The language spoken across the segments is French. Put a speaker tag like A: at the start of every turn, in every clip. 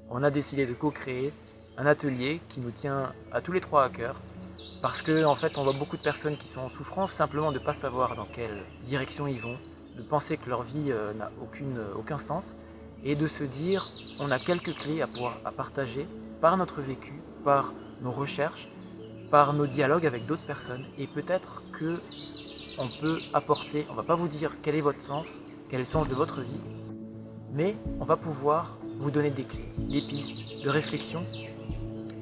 A: on a décidé de co-créer un atelier qui nous tient à tous les trois à cœur. Parce que en fait, on voit beaucoup de personnes qui sont en souffrance simplement de ne pas savoir dans quelle direction ils vont, de penser que leur vie n'a aucun sens, et de se dire on a quelques clés à partager par notre vécu, par nos recherches, par nos dialogues avec d'autres personnes, et peut-être que on peut apporter, on ne va pas vous dire quel est votre sens, quel est le sens de votre vie, mais on va pouvoir vous donner des clés, des pistes de réflexion,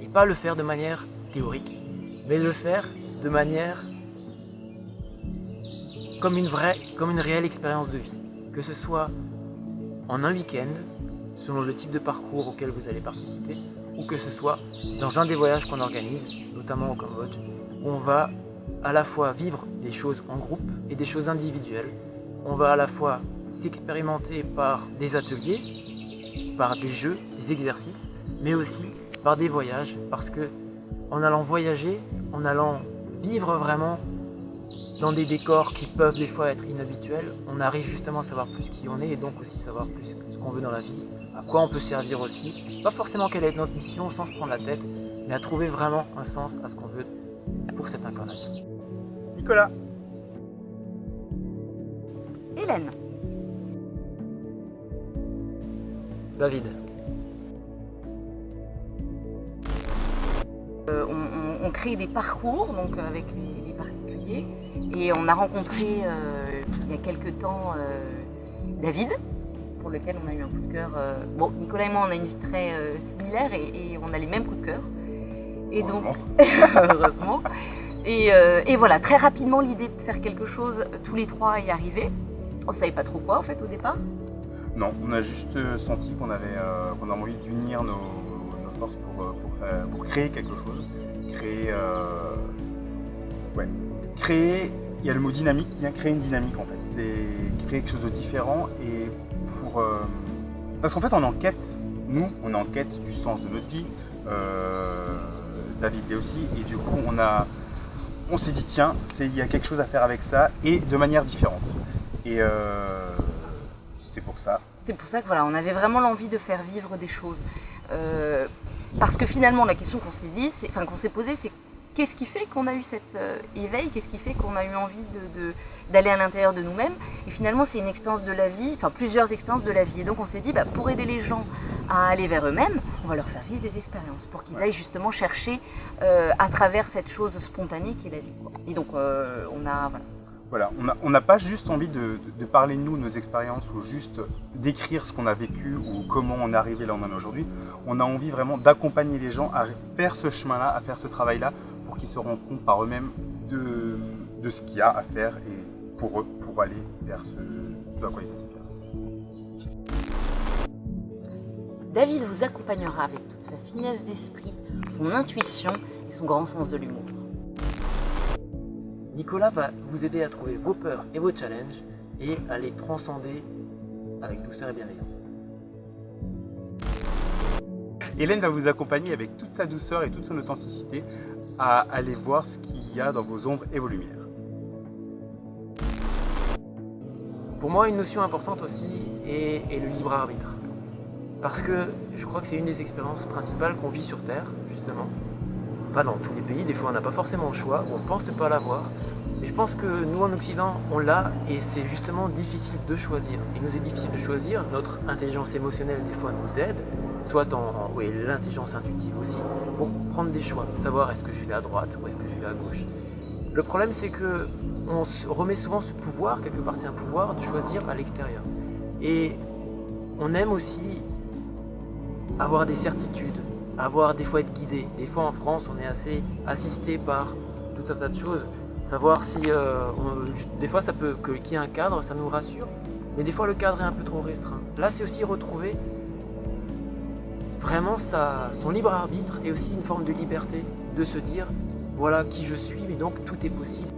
A: et pas le faire de manière théorique, mais le faire de manière comme une réelle expérience de vie. Que ce soit en un week-end, selon le type de parcours auquel vous allez participer, ou que ce soit dans un des voyages qu'on organise, notamment au Cambodge, où on va à la fois vivre des choses en groupe et des choses individuelles. On va à la fois s'expérimenter par des ateliers, par des jeux, des exercices, mais aussi par des voyages, parce que en allant voyager, en allant vivre vraiment dans des décors qui peuvent des fois être inhabituels, on arrive justement à savoir plus qui on est et donc aussi savoir plus ce qu'on veut dans la vie, à quoi on peut servir aussi, pas forcément quelle est notre mission sans se prendre la tête, mais à trouver vraiment un sens à ce qu'on veut pour cette incarnation.
B: Nicolas.
C: Hélène.
A: David.
C: On crée des parcours donc, avec les particuliers et on a rencontré il y a quelques temps David, pour lequel on a eu un coup de cœur. Bon, Nicolas et moi on a une vie très similaire et on a les mêmes coups de cœur. Et donc, heureusement. Et voilà, très rapidement l'idée de faire quelque chose, tous les trois y arriver. On ne savait pas trop quoi en fait au départ.
B: Non, on a juste senti qu'on a envie d'unir nos forces pour créer quelque chose. Il y a le mot dynamique qui vient créer une dynamique en fait. C'est créer quelque chose de différent et parce qu'en fait on est en quête, nous on est en quête du sens de notre vie, David l'est aussi, et du coup on s'est dit tiens, il y a quelque chose à faire avec ça et de manière différente. Et c'est pour ça.
C: C'est pour ça que voilà, on avait vraiment l'envie de faire vivre des choses. Parce que finalement, la question qu'on s'est posée, c'est qu'est-ce qui fait qu'on a eu cet éveil, qu'est-ce qui fait qu'on a eu envie d'aller à l'intérieur de nous-mêmes. Et finalement, c'est une expérience de la vie, enfin plusieurs expériences de la vie. Et donc on s'est dit, pour aider les gens à aller vers eux-mêmes, on va leur faire vivre des expériences pour qu'ils aillent justement chercher à travers cette chose spontanée qui est la vie, quoi. Et donc
B: on n'a pas juste envie de parler de nous, de nos expériences, ou juste d'écrire ce qu'on a vécu ou comment on est arrivé là où on en est aujourd'hui. On a envie vraiment d'accompagner les gens à faire ce chemin-là, à faire ce travail-là, pour qu'ils se rendent compte par eux-mêmes de ce qu'il y a à faire et pour eux, pour aller vers ce à quoi ils aspirent.
C: David vous accompagnera avec toute sa finesse d'esprit, son intuition et son grand sens de l'humour.
A: Nicolas va vous aider à trouver vos peurs et vos challenges et à les transcender avec douceur et bienveillance.
B: Hélène va vous accompagner avec toute sa douceur et toute son authenticité à aller voir ce qu'il y a dans vos ombres et vos lumières.
A: Pour moi, une notion importante aussi est le libre arbitre. Parce que je crois que c'est une des expériences principales qu'on vit sur Terre, justement. Pas dans tous les pays, des fois on n'a pas forcément le choix, ou on pense ne pas l'avoir. Mais je pense que nous en Occident, on l'a et c'est justement difficile de choisir. Il nous est difficile de choisir, notre intelligence émotionnelle des fois nous aide, soit l'intelligence intuitive aussi, pour prendre des choix, savoir est-ce que je vais à droite ou est-ce que je vais à gauche. Le problème c'est que on se remet souvent ce pouvoir, quelque part c'est un pouvoir de choisir à l'extérieur. Et on aime aussi avoir des certitudes, des fois être guidé. Des fois en France on est assez assisté par tout un tas de choses. Savoir si des fois ça peut qu'il y ait un cadre, ça nous rassure, mais des fois le cadre est un peu trop restreint. Là c'est aussi retrouver vraiment son libre arbitre et aussi une forme de liberté de se dire voilà qui je suis, mais donc tout est possible.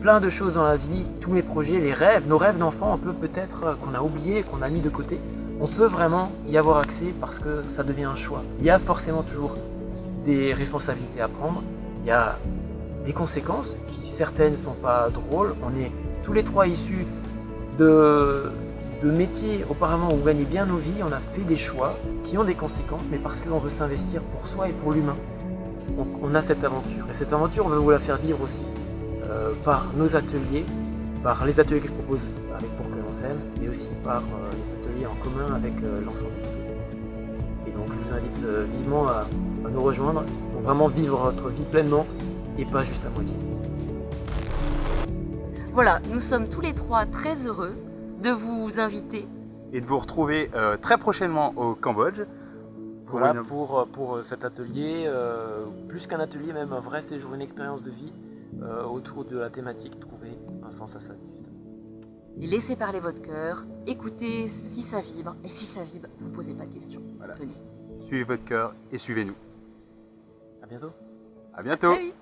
A: Plein de choses dans la vie, tous mes projets, les rêves, nos rêves d'enfant, on peut peut-être qu'on a oublié, qu'on a mis de côté. On peut vraiment y avoir accès parce que ça devient un choix. Il y a forcément toujours des responsabilités à prendre, il y a des conséquences, qui certaines ne sont pas drôles. On est tous les trois issus de de métier auparavant où on gagnait bien nos vies, on a fait des choix qui ont des conséquences, mais parce qu'on veut s'investir pour soi et pour l'humain. On a cette aventure. Et cette aventure, on veut vous la faire vivre aussi par nos ateliers, par les ateliers que je propose avec Pour que l'on s'aime, mais aussi par les ateliers en commun avec l'ensemble du groupe. Et donc je vous invite vivement à nous rejoindre pour vraiment vivre votre vie pleinement et pas juste à moitié.
C: Voilà, nous sommes tous les trois très heureux de vous inviter.
B: Et de vous retrouver très prochainement au Cambodge.
A: Voilà pour cet atelier, plus qu'un atelier, même un vrai séjour, une expérience de vie autour de la thématique trouver un sens à sa vie.
C: Et laissez parler votre cœur, écoutez si ça vibre, et si ça vibre, ne vous posez pas de questions.
B: Voilà.
C: Venez.
B: Suivez votre cœur et suivez-nous.
A: À bientôt.
B: À bientôt.
C: Très vite.